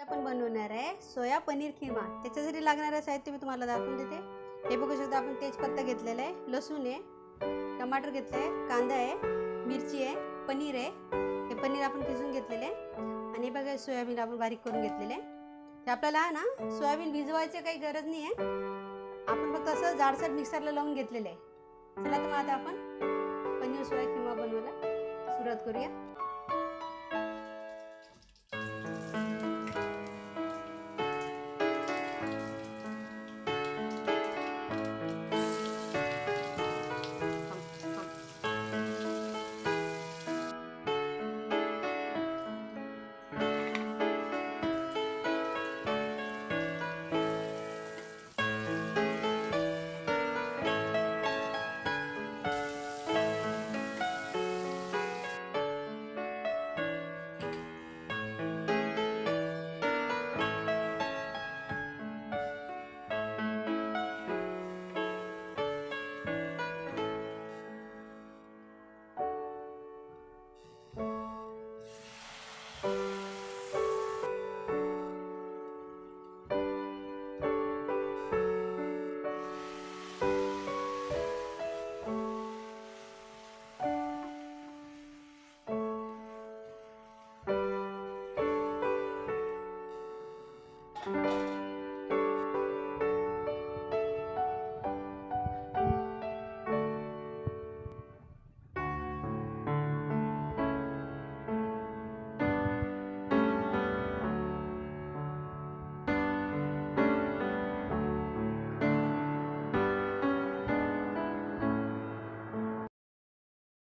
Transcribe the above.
आपण बनवणार आहे सोया पनीर खिमा। त्याच्यासाठी लागणारे साहित्य मी तुम्हाला दाखवून देते। हे बघू शकता, आपण तेजपत्ता घेतलेला आहे, लसूण आहे, टमाटर घेतलं आहे, कांदा आहे, मिरची आहे, पनीर आहे। हे पनीर आपण किसून घेतलेले आहे आणि बघा सोयाबीन आपण बारीक करून घेतलेले आहे। ते आपल्याला ना सोयाबीन भिजवायची काही गरज नाही आहे, आपण फक्त असं जाडसर मिक्सरला लावून घेतलेलं आहे। चला तर मग आता आपण पनीर सोया खिमा बनवायला सुरुवात करूया।